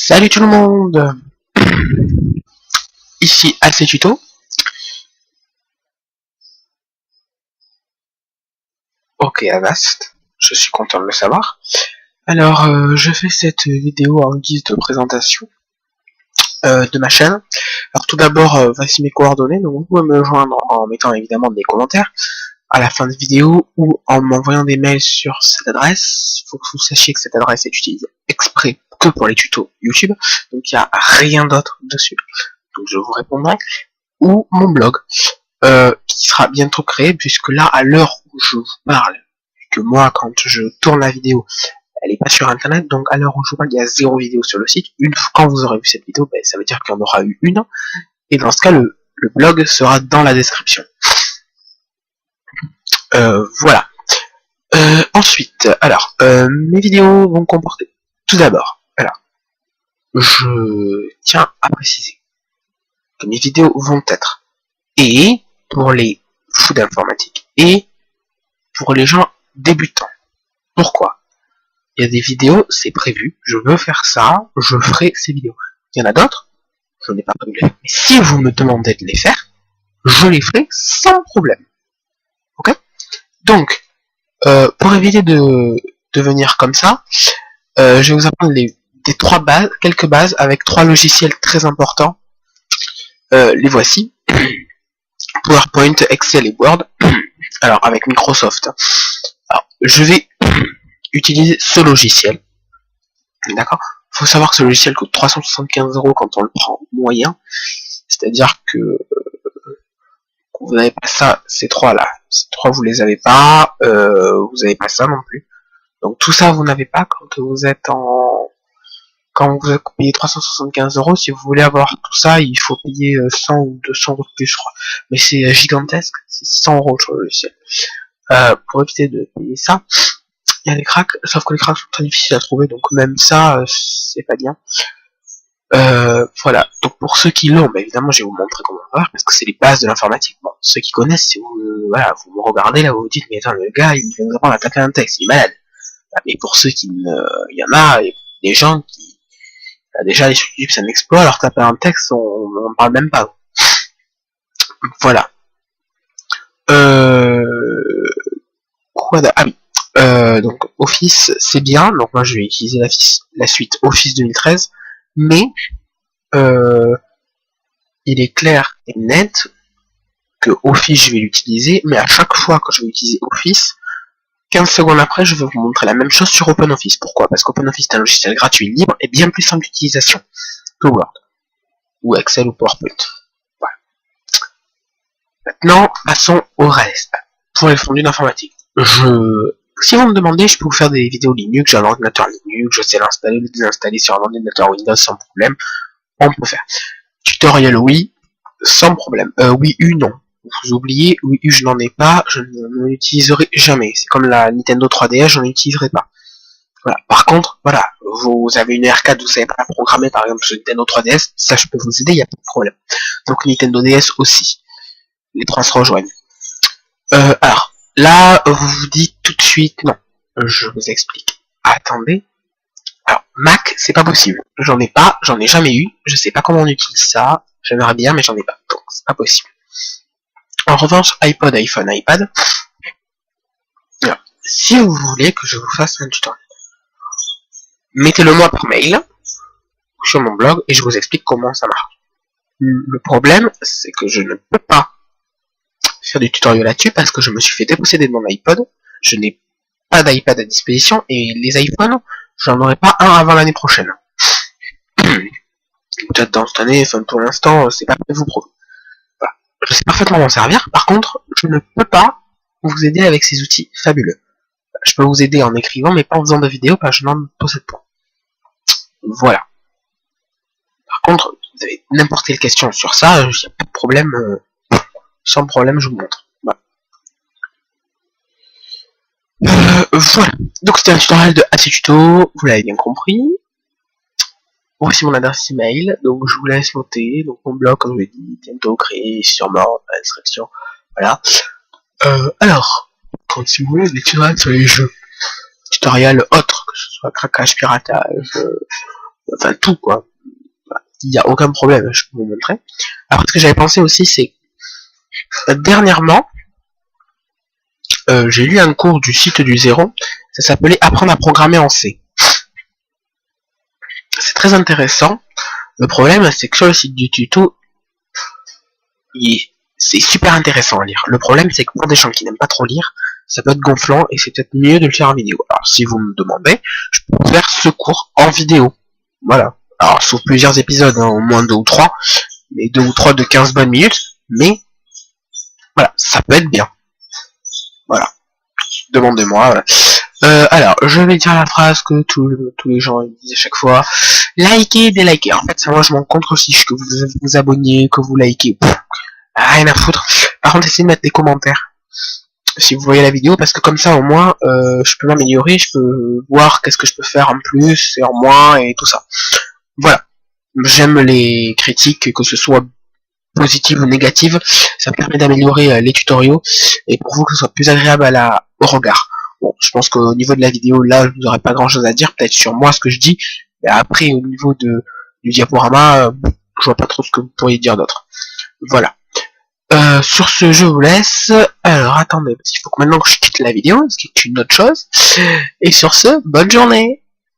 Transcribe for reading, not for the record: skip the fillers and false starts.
Salut tout le monde. Ici AC Tuto. Ok, Avast, je suis content de le savoir. Alors, je fais cette vidéo en guise de présentation de ma chaîne. Alors tout d'abord, voici mes coordonnées, donc vous pouvez me joindre en mettant évidemment des commentaires à la fin de vidéo ou en m'envoyant des mails sur cette adresse. Il faut que vous sachiez que cette adresse est utilisée exprès que pour les tutos YouTube, donc il n'y a rien d'autre dessus. Donc je vous répondrai. Ou mon blog, qui sera bientôt créé, puisque là, à l'heure où je vous parle, que moi, quand je tourne la vidéo, elle est pas sur internet, donc à l'heure où je vous parle, il y a 0 vidéo sur le site. Quand vous aurez vu cette vidéo, ben, ça veut dire qu'il y en aura eu une, et dans ce cas, le blog sera dans la description. Voilà. Ensuite, alors, mes vidéos vont comporter, tout d'abord, alors, je tiens à préciser que mes vidéos vont être et pour les fous d'informatique et pour les gens débutants. Pourquoi? Il y a des vidéos, c'est prévu, je veux faire ça, je ferai ces vidéos. Il y en a d'autres, je n'ai pas prévu de les faire. Mais si vous me demandez de les faire, je les ferai sans problème. Ok? Donc, pour éviter de venir comme ça, je vais vous apprendre quelques bases avec 3 logiciels très importants. Les voici. PowerPoint, Excel et Word. Alors, avec Microsoft. Alors, je vais utiliser ce logiciel. D'accord? Faut savoir que ce logiciel coûte 375 € quand on le prend moyen. C'est-à-dire que vous n'avez pas ça, ces trois là. Ces trois, vous les avez pas. Vous n'avez pas ça non plus. Donc tout ça, vous n'avez pas quand vous êtes quand vous payez 375 €. Si vous voulez avoir tout ça, il faut payer 100 ou 200 € de plus, je crois. Mais c'est gigantesque. C'est 100 € sur le logiciel. Pour éviter de payer ça, il y a des cracks, sauf que les cracks sont très difficiles à trouver, donc même ça, c'est pas bien. Voilà, donc pour ceux qui l'ont, bah évidemment je vais vous montrer comment faire, parce que c'est les bases de l'informatique. Bon, ceux qui connaissent, si vous, voilà, vous me regardez là, vous vous dites, mais attends, le gars, il vient nous apprendre à taper un texte, il est malade. Mais pour ceux qui ne... Il y en a, des gens qui... Déjà, les sur YouTube, c'est un exploit, alors taper un texte, on n'en parle même pas. Voilà. Quoi de... Ah oui. Donc Office c'est bien, donc moi je vais utiliser la suite Office 2013, mais il est clair et net que Office je vais l'utiliser, mais à chaque fois que je vais utiliser Office, 15 secondes après je vais vous montrer la même chose sur OpenOffice. Pourquoi? Parce qu'OpenOffice est un logiciel gratuit libre et bien plus simple d'utilisation que Word, ou Excel ou PowerPoint. Voilà. Maintenant, passons au reste, pour les fondus d'informatique. Si vous me demandez, je peux vous faire des vidéos Linux, j'ai un ordinateur Linux, je sais l'installer, le désinstaller sur un ordinateur Windows sans problème, on peut faire. Tutoriel oui, sans problème. Wii U non. Vous oubliez, Wii U je n'en ai pas, je ne l'utiliserai jamais. C'est comme la Nintendo 3DS, je n'en utiliserai pas. Voilà. Par contre, voilà, vous avez une R4, vous savez pas la programmer par exemple sur Nintendo 3DS, ça je peux vous aider, il n'y a pas de problème. Donc Nintendo DS aussi. Les trois se rejoignent. Alors, là, vous vous dites tout de suite, non, je vous explique. Attendez. Alors, Mac, c'est pas possible. J'en ai pas, j'en ai jamais eu, je sais pas comment on utilise ça, j'aimerais bien, mais j'en ai pas, donc c'est pas possible. En revanche, iPod, iPhone, iPad, alors, si vous voulez que je vous fasse un tutoriel, mettez-le moi par mail, sur mon blog, et je vous explique comment ça marche. Le problème, c'est que je ne peux pas faire du tutoriel là-dessus parce que je me suis fait déposséder de mon iPod, je n'ai pas d'iPad à disposition et les iPhones, j'en aurai pas un avant l'année prochaine. Peut-être dans cette année, enfin pour l'instant, c'est pas prévu pour vous. Voilà. Je sais parfaitement m'en servir, par contre, je ne peux pas vous aider avec ces outils fabuleux. Je peux vous aider en écrivant, mais pas en faisant de vidéos, parce que je n'en possède pas. Voilà. Par contre, vous avez n'importe quelle question sur ça, il n'y a pas de problème, sans problème, je vous montre. Voilà. Voilà. Donc c'était un tutoriel de AC Tuto, vous l'avez bien compris. Voici mon adresse email, donc je vous laisse noter, donc mon blog, comme je l'ai dit, bientôt créé, sûrement dans la description. Voilà. Alors, quand si vous voulez des tutoriels sur les jeux, tutoriels autres, que ce soit craquage, piratage, enfin tout quoi. Il n'y a aucun problème, je peux vous montrer. Après, ce que j'avais pensé aussi, c'est dernièrement, j'ai lu un cours du site du zéro, ça s'appelait Apprendre à programmer en C. C'est très intéressant. Le problème, c'est que sur le site du tuto, c'est super intéressant à lire. Le problème, c'est que pour des gens qui n'aiment pas trop lire, ça peut être gonflant et c'est peut-être mieux de le faire en vidéo. Alors, si vous me demandez, je peux faire ce cours en vidéo. Voilà. Alors, sauf plusieurs épisodes, hein, au moins 2 ou 3, mais 2 ou 3 de 15 bonnes minutes, mais voilà, ça peut être bien. Voilà. Demandez-moi. Voilà. Alors, je vais dire la phrase que tous les gens disent à chaque fois. Likez, délikez. En fait, ça, moi, je m'en contre aussi que vous vous abonniez, que vous likez. Pff, rien à foutre. Par contre, essayez de mettre des commentaires si vous voyez la vidéo, parce que comme ça, au moins, je peux m'améliorer, je peux voir qu'est-ce que je peux faire en plus et en moins et tout ça. Voilà. J'aime les critiques, que ce soit positives ou négatives. Ça me permet d'améliorer les tutoriaux et pour vous que ce soit plus agréable au regard. Bon, je pense qu'au niveau de la vidéo, là, je vous aurais pas grand chose à dire, peut-être sur moi, ce que je dis. Et après, au niveau du diaporama, je vois pas trop ce que vous pourriez dire d'autre. Voilà. Sur ce, je vous laisse. Alors, attendez, parce qu'il faut que maintenant que je quitte la vidéo, ce qui est une autre chose. Et sur ce, bonne journée!